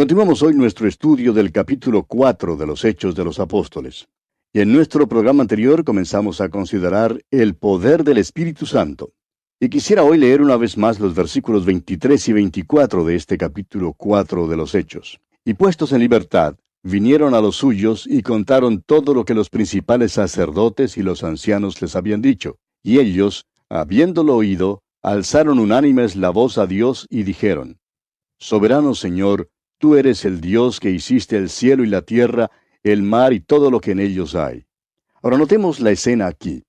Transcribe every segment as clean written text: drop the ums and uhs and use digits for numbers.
Continuamos hoy nuestro estudio del capítulo 4 de los Hechos de los Apóstoles. Y en nuestro programa anterior comenzamos a considerar el poder del Espíritu Santo. Y quisiera hoy leer una vez más los versículos 23 y 24 de este capítulo 4 de los Hechos. Y puestos en libertad, vinieron a los suyos y contaron todo lo que los principales sacerdotes y los ancianos les habían dicho. Y ellos, habiéndolo oído, alzaron unánimes la voz a Dios y dijeron: Soberano Señor, tú eres el Dios que hiciste el cielo y la tierra, el mar y todo lo que en ellos hay. Ahora notemos la escena aquí.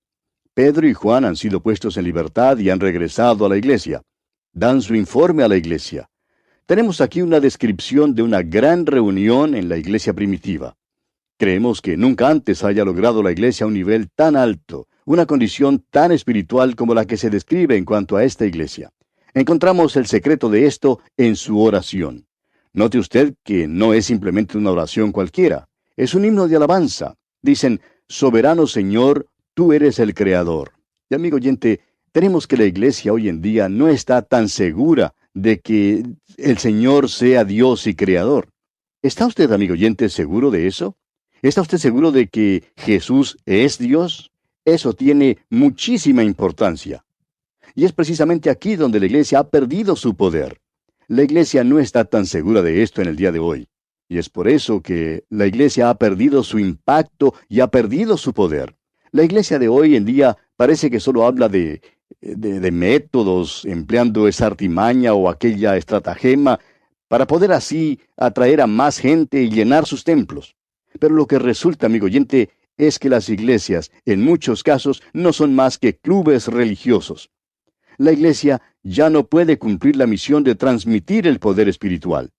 Pedro y Juan han sido puestos en libertad y han regresado a la iglesia. Dan su informe a la iglesia. Tenemos aquí una descripción de una gran reunión en la iglesia primitiva. Creemos que nunca antes haya logrado la iglesia un nivel tan alto, una condición tan espiritual como la que se describe en cuanto a esta iglesia. Encontramos el secreto de esto en su oración. Note usted que no es simplemente una oración cualquiera. Es un himno de alabanza. Dicen: Soberano Señor, tú eres el Creador. Y amigo oyente, tenemos que la iglesia hoy en día no está tan segura de que el Señor sea Dios y Creador. ¿Está usted, amigo oyente, seguro de eso? ¿Está usted seguro de que Jesús es Dios? Eso tiene muchísima importancia. Y es precisamente aquí donde la iglesia ha perdido su poder. La iglesia no está tan segura de esto en el día de hoy. Y es por eso que la iglesia ha perdido su impacto y ha perdido su poder. La iglesia de hoy en día parece que solo habla de métodos, empleando esa artimaña o aquella estratagema para poder así atraer a más gente y llenar sus templos. Pero lo que resulta, amigo oyente, es que las iglesias, en muchos casos, no son más que clubes religiosos. La iglesia ya no puede cumplir la misión de transmitir el poder espiritual.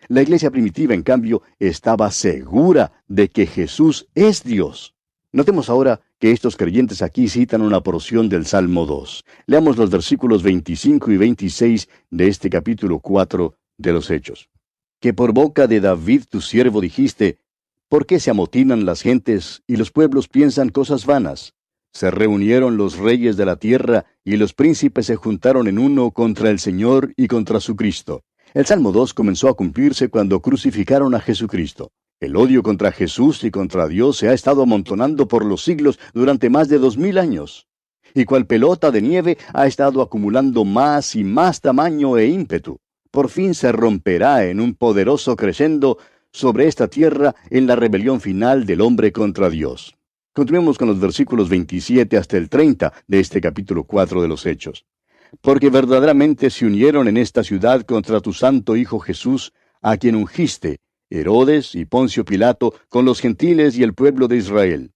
La iglesia primitiva, en cambio, estaba segura de que Jesús es Dios. Notemos ahora que estos creyentes aquí citan una porción del Salmo 2. Leamos los versículos 25 y 26 de este capítulo 4 de los Hechos. Que por boca de David tu siervo dijiste: ¿Por qué se amotinan las gentes y los pueblos piensan cosas vanas? Se reunieron los reyes de la tierra y los príncipes se juntaron en uno contra el Señor y contra su Cristo. El Salmo 2 comenzó a cumplirse cuando crucificaron a Jesucristo. El odio contra Jesús y contra Dios se ha estado amontonando por los siglos durante más de 2000 años. Y cual pelota de nieve ha estado acumulando más y más tamaño e ímpetu. Por fin se romperá en un poderoso crescendo sobre esta tierra en la rebelión final del hombre contra Dios. Continuemos con los versículos 27 hasta el 30 de este capítulo 4 de los Hechos. Porque verdaderamente se unieron en esta ciudad contra tu santo Hijo Jesús, a quien ungiste, Herodes y Poncio Pilato, con los gentiles y el pueblo de Israel,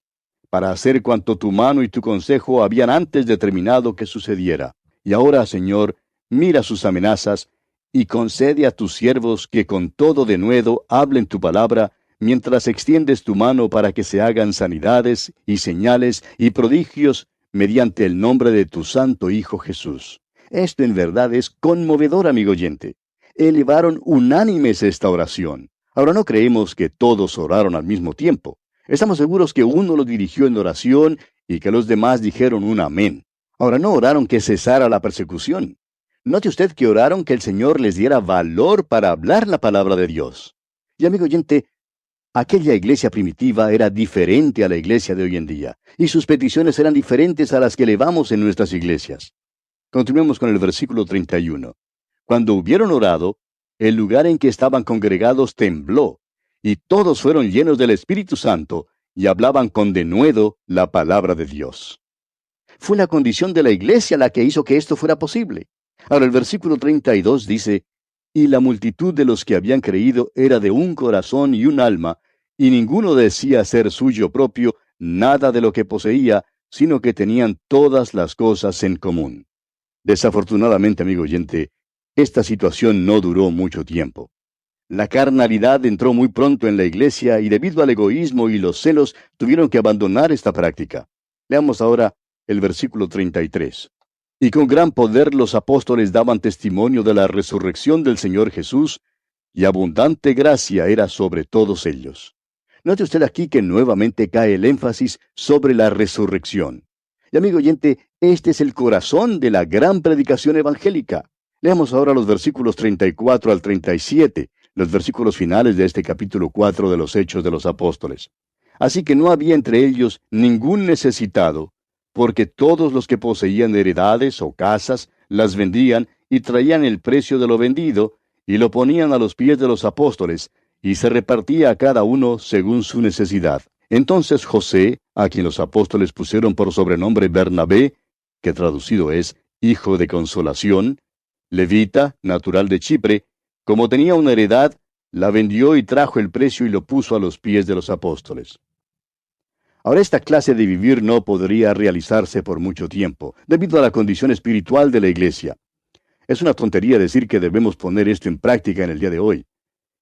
para hacer cuanto tu mano y tu consejo habían antes determinado que sucediera. Y ahora, Señor, mira sus amenazas, y concede a tus siervos que con todo denuedo hablen tu palabra, mientras extiendes tu mano para que se hagan sanidades y señales y prodigios mediante el nombre de tu santo Hijo Jesús. Esto en verdad es conmovedor, amigo oyente. Elevaron unánimes esta oración. Ahora no creemos que todos oraron al mismo tiempo. Estamos seguros que uno lo dirigió en oración y que los demás dijeron un amén. Ahora no oraron que cesara la persecución. Note usted que oraron que el Señor les diera valor para hablar la palabra de Dios. Y amigo oyente, aquella iglesia primitiva era diferente a la iglesia de hoy en día, y sus peticiones eran diferentes a las que elevamos en nuestras iglesias. Continuemos con el versículo 31. Cuando hubieron orado, el lugar en que estaban congregados tembló, y todos fueron llenos del Espíritu Santo, y hablaban con denuedo la palabra de Dios. Fue la condición de la iglesia la que hizo que esto fuera posible. Ahora el versículo 32 dice: Y la multitud de los que habían creído era de un corazón y un alma, y ninguno decía ser suyo propio nada de lo que poseía, sino que tenían todas las cosas en común. Desafortunadamente, amigo oyente, esta situación no duró mucho tiempo. La carnalidad entró muy pronto en la iglesia y debido al egoísmo y los celos tuvieron que abandonar esta práctica. Leamos ahora el versículo 33. Y con gran poder los apóstoles daban testimonio de la resurrección del Señor Jesús, y abundante gracia era sobre todos ellos. Note usted aquí que nuevamente cae el énfasis sobre la resurrección. Y amigo oyente, este es el corazón de la gran predicación evangélica. Leamos ahora los versículos 34 al 37, los versículos finales de este capítulo 4 de los Hechos de los Apóstoles. Así que no había entre ellos ningún necesitado, porque todos los que poseían heredades o casas las vendían y traían el precio de lo vendido y lo ponían a los pies de los apóstoles, y se repartía a cada uno según su necesidad. Entonces José, a quien los apóstoles pusieron por sobrenombre Bernabé, que traducido es Hijo de Consolación, levita, natural de Chipre, como tenía una heredad, la vendió y trajo el precio y lo puso a los pies de los apóstoles. Ahora, esta clase de vivir no podría realizarse por mucho tiempo, debido a la condición espiritual de la iglesia. Es una tontería decir que debemos poner esto en práctica en el día de hoy.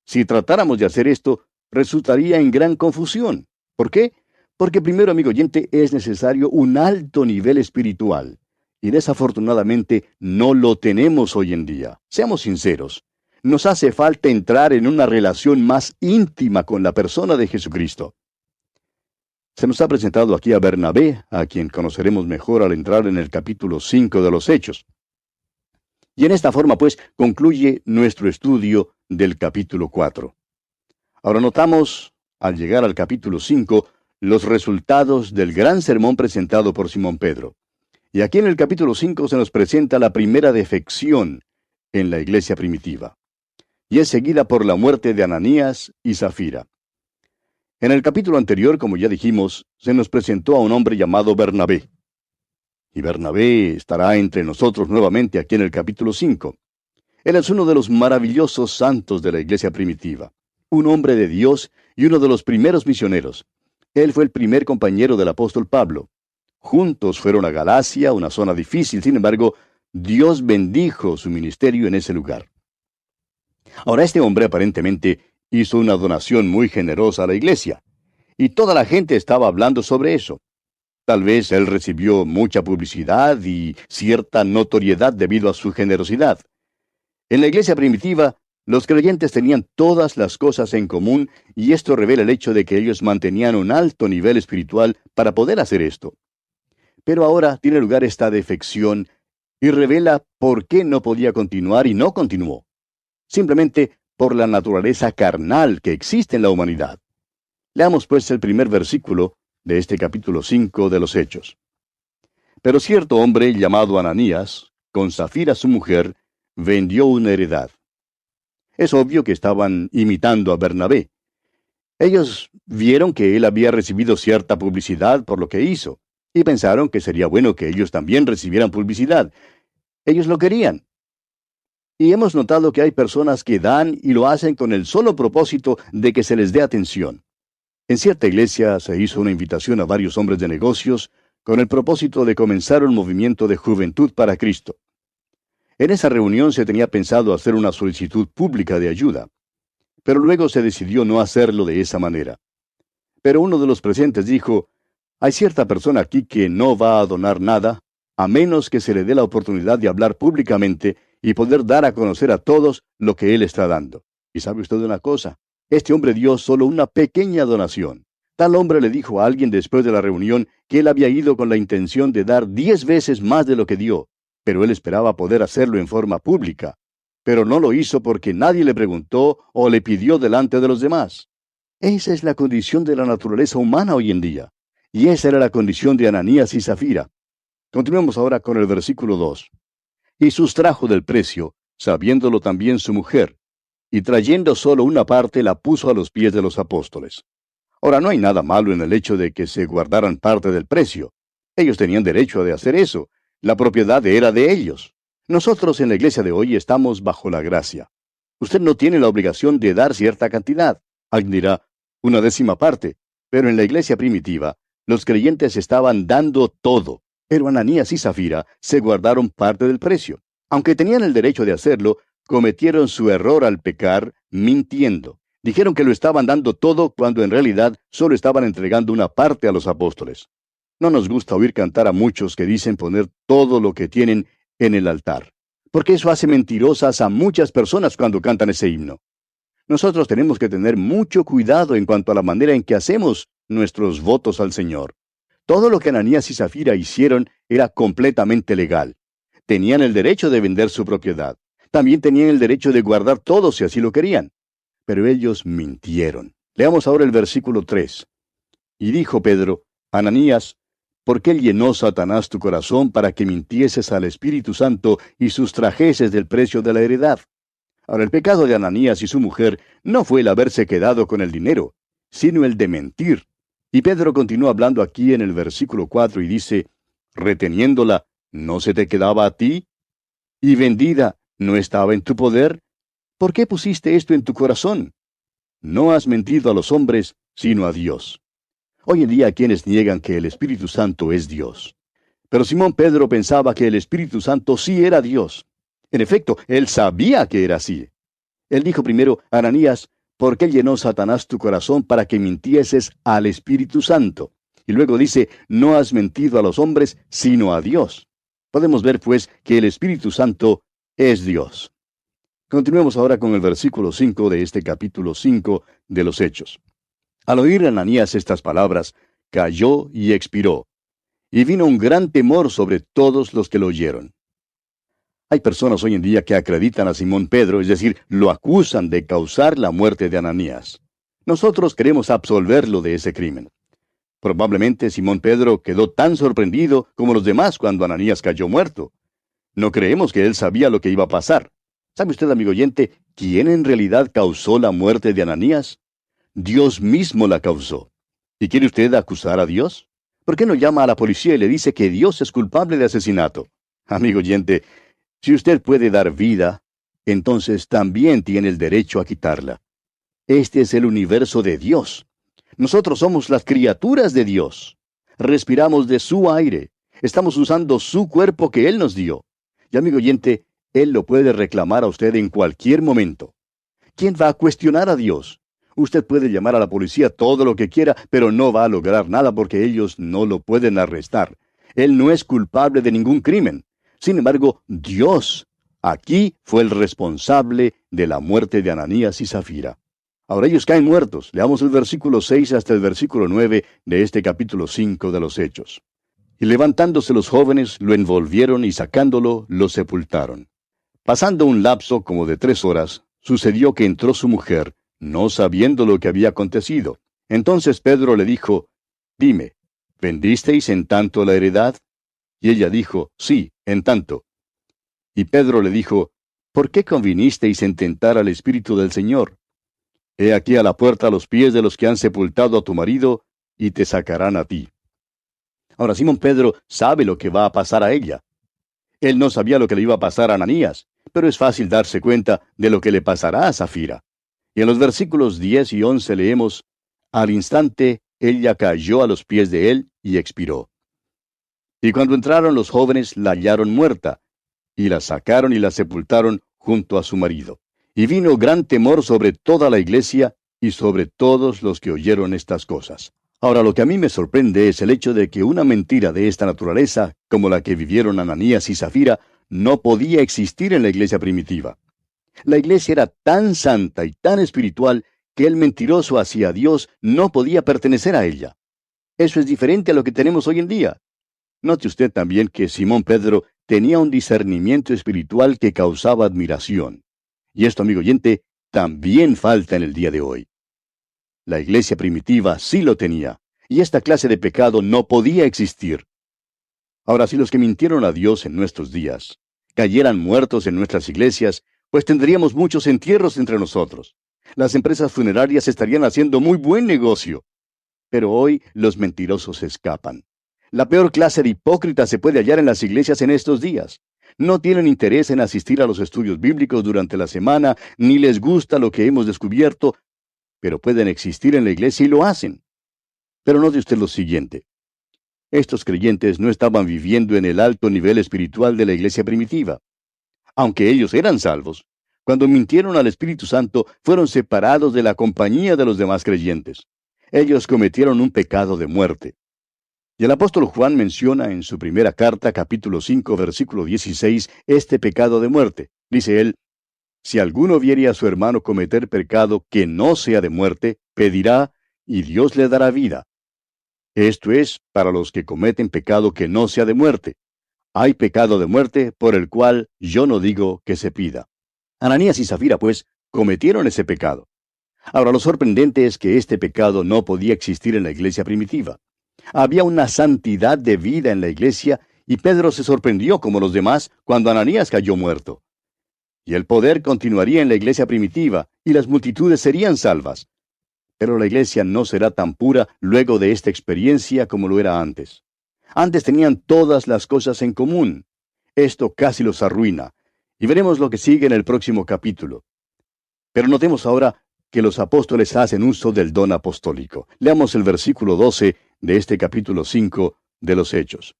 Si tratáramos de hacer esto, resultaría en gran confusión. ¿Por qué? Porque primero, amigo oyente, es necesario un alto nivel espiritual. Y desafortunadamente no lo tenemos hoy en día. Seamos sinceros. Nos hace falta entrar en una relación más íntima con la persona de Jesucristo. Se nos ha presentado aquí a Bernabé, a quien conoceremos mejor al entrar en el capítulo 5 de los Hechos. Y en esta forma, pues, concluye nuestro estudio del capítulo 4. Ahora notamos, al llegar al capítulo 5, los resultados del gran sermón presentado por Simón Pedro. Y aquí en el capítulo 5 se nos presenta la primera defección en la iglesia primitiva. Y es seguida por la muerte de Ananías y Zafira. En el capítulo anterior, como ya dijimos, se nos presentó a un hombre llamado Bernabé. Y Bernabé estará entre nosotros nuevamente aquí en el capítulo 5. Él es uno de los maravillosos santos de la iglesia primitiva, un hombre de Dios y uno de los primeros misioneros. Él fue el primer compañero del apóstol Pablo. Juntos fueron a Galacia, una zona difícil, sin embargo, Dios bendijo su ministerio en ese lugar. Ahora, este hombre aparentemente hizo una donación muy generosa a la iglesia, y toda la gente estaba hablando sobre eso. Tal vez él recibió mucha publicidad y cierta notoriedad debido a su generosidad. En la iglesia primitiva, los creyentes tenían todas las cosas en común, y esto revela el hecho de que ellos mantenían un alto nivel espiritual para poder hacer esto. Pero ahora tiene lugar esta defección y revela por qué no podía continuar y no continuó. Simplemente por la naturaleza carnal que existe en la humanidad. Leamos pues el primer versículo de este capítulo 5 de los Hechos. Pero cierto hombre llamado Ananías, con Zafira su mujer, vendió una heredad. Es obvio que estaban imitando a Bernabé. Ellos vieron que él había recibido cierta publicidad por lo que hizo, y pensaron que sería bueno que ellos también recibieran publicidad. Ellos lo querían. Y hemos notado que hay personas que dan y lo hacen con el solo propósito de que se les dé atención. En cierta iglesia se hizo una invitación a varios hombres de negocios con el propósito de comenzar un movimiento de juventud para Cristo. En esa reunión se tenía pensado hacer una solicitud pública de ayuda, pero luego se decidió no hacerlo de esa manera. Pero uno de los presentes dijo, hay cierta persona aquí que no va a donar nada, a menos que se le dé la oportunidad de hablar públicamente y poder dar a conocer a todos lo que él está dando. Y sabe usted una cosa, este hombre dio solo una pequeña donación. Tal hombre le dijo a alguien después de la reunión que él había ido con la intención de dar 10 veces más de lo que dio, pero él esperaba poder hacerlo en forma pública. Pero no lo hizo porque nadie le preguntó o le pidió delante de los demás. Esa es la condición de la naturaleza humana hoy en día. Y esa era la condición de Ananías y Zafira. Continuemos ahora con el versículo 2. Y sustrajo del precio, sabiéndolo también su mujer, y trayendo solo una parte la puso a los pies de los apóstoles. Ahora, no hay nada malo en el hecho de que se guardaran parte del precio. Ellos tenían derecho de hacer eso. La propiedad era de ellos. Nosotros en la iglesia de hoy estamos bajo la gracia. Usted no tiene la obligación de dar cierta cantidad. Alguien dirá, 1/10 parte. Pero en la iglesia primitiva, los creyentes estaban dando todo. Pero Ananías y Zafira se guardaron parte del precio. Aunque tenían el derecho de hacerlo, cometieron su error al pecar mintiendo. Dijeron que lo estaban dando todo cuando en realidad solo estaban entregando una parte a los apóstoles. No nos gusta oír cantar a muchos que dicen poner todo lo que tienen en el altar, porque eso hace mentirosas a muchas personas cuando cantan ese himno. Nosotros tenemos que tener mucho cuidado en cuanto a la manera en que hacemos nuestros votos al Señor. Todo lo que Ananías y Zafira hicieron era completamente legal. Tenían el derecho de vender su propiedad. También tenían el derecho de guardar todo si así lo querían. pero ellos mintieron. Leamos ahora el versículo 3. Y dijo Pedro: Ananías, ¿por qué llenó Satanás tu corazón para que mintieses al Espíritu Santo y sustrajeses del precio de la heredad? Ahora, el pecado de Ananías y su mujer no fue el haberse quedado con el dinero, sino el de mentir. Y Pedro continúa hablando aquí en el versículo 4 y dice: reteniéndola, ¿no se te quedaba a ti? Y vendida, ¿no estaba en tu poder? ¿Por qué pusiste esto en tu corazón? No has mentido a los hombres, sino a Dios. Hoy en día hay quienes niegan que el Espíritu Santo es Dios. Pero Simón Pedro pensaba que el Espíritu Santo sí era Dios. En efecto, él sabía que era así. Él dijo primero: Ananías, ¿por qué llenó Satanás tu corazón para que mintieses al Espíritu Santo? Y luego dice: no has mentido a los hombres, sino a Dios. Podemos ver, pues, que el Espíritu Santo es Dios. Continuemos ahora con el versículo 5 de este capítulo 5 de los Hechos. Al oír Ananías estas palabras, cayó y expiró, y vino un gran temor sobre todos los que lo oyeron. Hay personas hoy en día que acreditan a Simón Pedro, es decir, lo acusan de causar la muerte de Ananías. Nosotros queremos absolverlo de ese crimen. Probablemente Simón Pedro quedó tan sorprendido como los demás cuando Ananías cayó muerto. No creemos que él sabía lo que iba a pasar. ¿Sabe usted, amigo oyente, quién en realidad causó la muerte de Ananías? Dios mismo la causó. ¿Y quiere usted acusar a Dios? ¿Por qué no llama a la policía y le dice que Dios es culpable de asesinato? Amigo oyente, si usted puede dar vida, entonces también tiene el derecho a quitarla. Este es el universo de Dios. Nosotros somos las criaturas de Dios. Respiramos de su aire. Estamos usando su cuerpo que Él nos dio. Y amigo oyente, Él lo puede reclamar a usted en cualquier momento. ¿Quién va a cuestionar a Dios? Usted puede llamar a la policía todo lo que quiera, pero no va a lograr nada porque ellos no lo pueden arrestar. Él no es culpable de ningún crimen. Sin embargo, Dios aquí fue el responsable de la muerte de Ananías y Zafira. Ahora ellos caen muertos. Leamos el versículo 6 hasta el versículo 9 de este capítulo 5 de los Hechos. Y levantándose los jóvenes, lo envolvieron y sacándolo, lo sepultaron. Pasando un lapso como de 3 horas, sucedió que entró su mujer, no sabiendo lo que había acontecido. Entonces Pedro le dijo: dime, ¿vendisteis en tanto la heredad? Y ella dijo: sí, en tanto. Y Pedro le dijo: ¿por qué convinisteis en tentar al Espíritu del Señor? He aquí a la puerta a los pies de los que han sepultado a tu marido, y te sacarán a ti. Ahora Simón Pedro sabe lo que va a pasar a ella. Él no sabía lo que le iba a pasar a Ananías, pero es fácil darse cuenta de lo que le pasará a Zafira. Y en los versículos 10 y 11 leemos: al instante ella cayó a los pies de él y expiró. Y cuando entraron los jóvenes la hallaron muerta, y la sacaron y la sepultaron junto a su marido. Y vino gran temor sobre toda la iglesia y sobre todos los que oyeron estas cosas. Ahora, lo que a mí me sorprende es el hecho de que una mentira de esta naturaleza, como la que vivieron Ananías y Zafira, no podía existir en la iglesia primitiva. La iglesia era tan santa y tan espiritual que el mentiroso hacia Dios no podía pertenecer a ella. Eso es diferente a lo que tenemos hoy en día. Note usted también que Simón Pedro tenía un discernimiento espiritual que causaba admiración. Y esto, amigo oyente, también falta en el día de hoy. La iglesia primitiva sí lo tenía, y esta clase de pecado no podía existir. Ahora, si los que mintieron a Dios en nuestros días cayeran muertos en nuestras iglesias, pues tendríamos muchos entierros entre nosotros. Las empresas funerarias estarían haciendo muy buen negocio. Pero hoy los mentirosos escapan. La peor clase de hipócritas se puede hallar en las iglesias en estos días. No tienen interés en asistir a los estudios bíblicos durante la semana, ni les gusta lo que hemos descubierto, pero pueden existir en la iglesia y lo hacen. Pero note usted lo siguiente. Estos creyentes no estaban viviendo en el alto nivel espiritual de la iglesia primitiva. Aunque ellos eran salvos, cuando mintieron al Espíritu Santo, fueron separados de la compañía de los demás creyentes. Ellos cometieron un pecado de muerte. Y el apóstol Juan menciona en su primera carta, capítulo 5, versículo 16, este pecado de muerte. Dice él: si alguno viere a su hermano cometer pecado que no sea de muerte, pedirá, y Dios le dará vida. Esto es para los que cometen pecado que no sea de muerte. Hay pecado de muerte por el cual yo no digo que se pida. Ananías y Zafira, pues, cometieron ese pecado. Ahora, lo sorprendente es que este pecado no podía existir en la iglesia primitiva. Había una santidad de vida en la iglesia y Pedro se sorprendió como los demás cuando Ananías cayó muerto. Y el poder continuaría en la iglesia primitiva y las multitudes serían salvas. Pero la iglesia no será tan pura luego de esta experiencia como lo era antes. Antes tenían todas las cosas en común. Esto casi los arruina. Y veremos lo que sigue en el próximo capítulo. Pero notemos ahora que los apóstoles hacen uso del don apostólico. Leamos el versículo 12 de este capítulo 5 de los Hechos.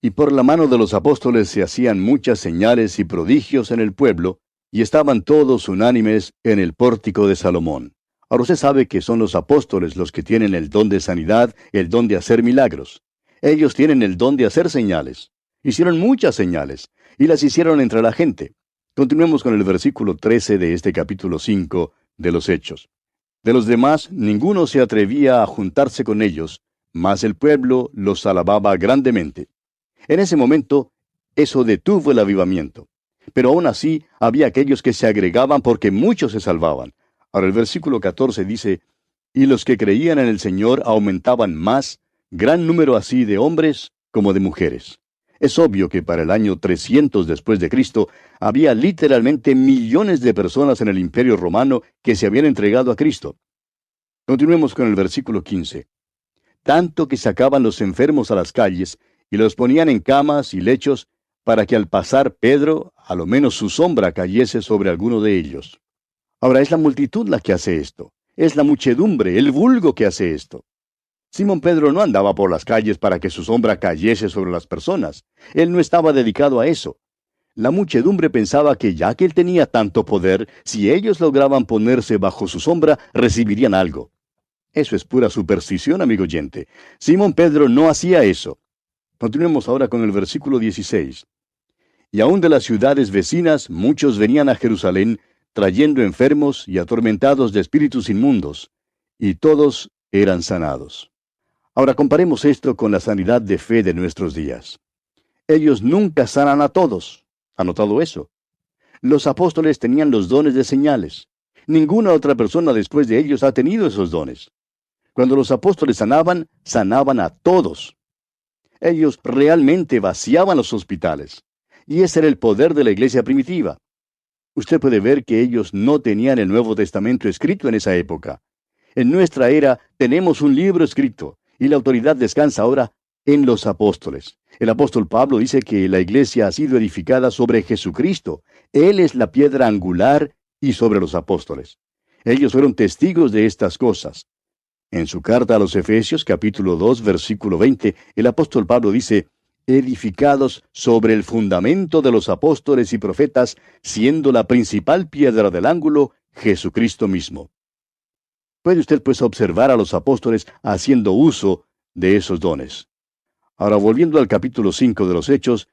Y por la mano de los apóstoles se hacían muchas señales y prodigios en el pueblo, y estaban todos unánimes en el pórtico de Salomón. Ahora usted sabe que son los apóstoles los que tienen el don de sanidad, el don de hacer milagros. Ellos tienen el don de hacer señales. Hicieron muchas señales, y las hicieron entre la gente. Continuemos con el versículo 13 de este capítulo 5 de los Hechos. De los demás, ninguno se atrevía a juntarse con ellos, mas el pueblo los alababa grandemente. En ese momento, eso detuvo el avivamiento. Pero aún así, había aquellos que se agregaban porque muchos se salvaban. Ahora el versículo 14 dice, y los que creían en el Señor aumentaban más, gran número así de hombres como de mujeres. Es obvio que para el año 300 después de Cristo, había literalmente millones de personas en el Imperio Romano que se habían entregado a Cristo. Continuemos con el versículo 15. Tanto que sacaban los enfermos a las calles, y los ponían en camas y lechos, para que al pasar Pedro, a lo menos su sombra cayese sobre alguno de ellos. Ahora es la multitud la que hace esto. Es la muchedumbre, el vulgo que hace esto. Simón Pedro no andaba por las calles para que su sombra cayese sobre las personas. Él no estaba dedicado a eso. La muchedumbre pensaba que ya que él tenía tanto poder, si ellos lograban ponerse bajo su sombra, recibirían algo. Eso es pura superstición, amigo oyente. Simón Pedro no hacía eso. Continuemos ahora con el versículo 16. Y aun de las ciudades vecinas muchos venían a Jerusalén, trayendo enfermos y atormentados de espíritus inmundos, y todos eran sanados. Ahora comparemos esto con la sanidad de fe de nuestros días. Ellos nunca sanan a todos. ¿Ha notado eso? Los apóstoles tenían los dones de señales. Ninguna otra persona después de ellos ha tenido esos dones. Cuando los apóstoles sanaban, sanaban a todos. Ellos realmente vaciaban los hospitales. Y ese era el poder de la iglesia primitiva. Usted puede ver que ellos no tenían el Nuevo Testamento escrito en esa época. En nuestra era tenemos un libro escrito, y la autoridad descansa ahora en los apóstoles. El apóstol Pablo dice que la iglesia ha sido edificada sobre Jesucristo. Él es la piedra angular y sobre los apóstoles. Ellos fueron testigos de estas cosas. En su carta a los Efesios, capítulo 2, versículo 20, el apóstol Pablo dice, edificados sobre el fundamento de los apóstoles y profetas, siendo la principal piedra del ángulo, Jesucristo mismo. Puede usted pues observar a los apóstoles haciendo uso de esos dones. Ahora, volviendo al capítulo 5 de los Hechos,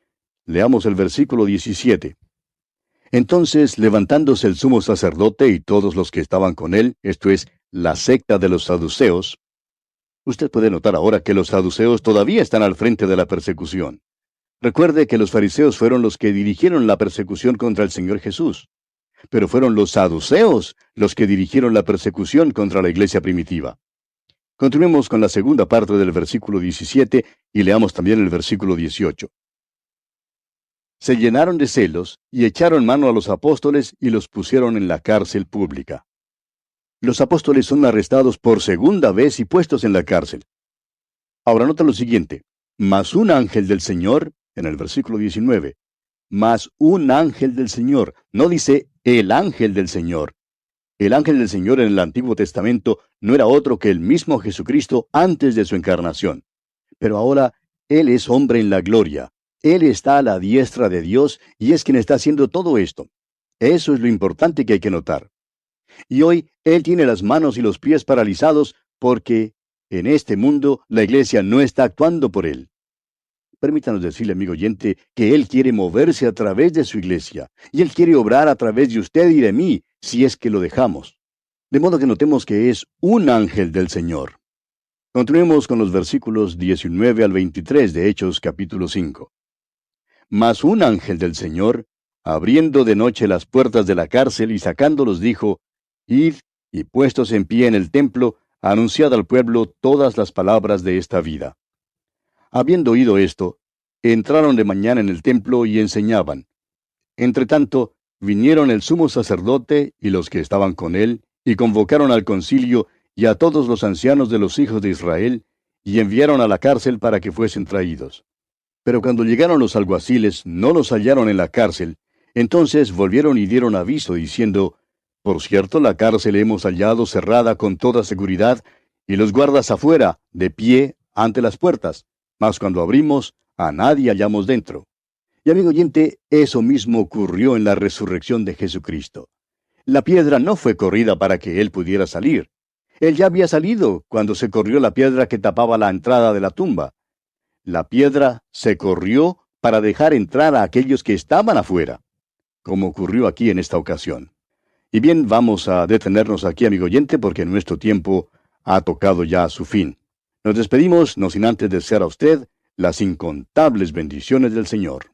leamos el versículo 17. Entonces, levantándose el sumo sacerdote y todos los que estaban con él, esto es, la secta de los saduceos. Usted puede notar ahora que los saduceos todavía están al frente de la persecución. Recuerde que los fariseos fueron los que dirigieron la persecución contra el Señor Jesús. Pero fueron los saduceos los que dirigieron la persecución contra la iglesia primitiva. Continuemos con la segunda parte del versículo 17 y leamos también el versículo 18. Se llenaron de celos y echaron mano a los apóstoles y los pusieron en la cárcel pública. Los apóstoles son arrestados por segunda vez y puestos en la cárcel. Ahora nota lo siguiente. Mas un ángel del Señor, en el versículo 19, mas un ángel del Señor, no dice el ángel del Señor. El ángel del Señor en el Antiguo Testamento no era otro que el mismo Jesucristo antes de su encarnación. Pero ahora Él es hombre en la gloria. Él está a la diestra de Dios y es quien está haciendo todo esto. Eso es lo importante que hay que notar. Y hoy Él tiene las manos y los pies paralizados porque en este mundo la iglesia no está actuando por Él. Permítanos decirle, amigo oyente, que Él quiere moverse a través de su iglesia, y Él quiere obrar a través de usted y de mí, si es que lo dejamos. De modo que notemos que es un ángel del Señor. Continuemos con los versículos 19 al 23 de Hechos capítulo 5. Mas un ángel del Señor, abriendo de noche las puertas de la cárcel y sacándolos, dijo, Id y puestos en pie en el templo, anunciad al pueblo todas las palabras de esta vida. Habiendo oído esto, entraron de mañana en el templo y enseñaban. Entretanto, vinieron el sumo sacerdote y los que estaban con él, y convocaron al concilio y a todos los ancianos de los hijos de Israel, y enviaron a la cárcel para que fuesen traídos. Pero cuando llegaron los alguaciles, no los hallaron en la cárcel. Entonces volvieron y dieron aviso, diciendo, por cierto, la cárcel hemos hallado cerrada con toda seguridad, y los guardas afuera, de pie, ante las puertas. Mas cuando abrimos, a nadie hallamos dentro. Y amigo oyente, eso mismo ocurrió en la resurrección de Jesucristo. La piedra no fue corrida para que Él pudiera salir. Él ya había salido cuando se corrió la piedra que tapaba la entrada de la tumba. La piedra se corrió para dejar entrar a aquellos que estaban afuera, como ocurrió aquí en esta ocasión. Y bien, vamos a detenernos aquí, amigo oyente, porque nuestro tiempo ha tocado ya a su fin. Nos despedimos, no sin antes desear a usted las incontables bendiciones del Señor.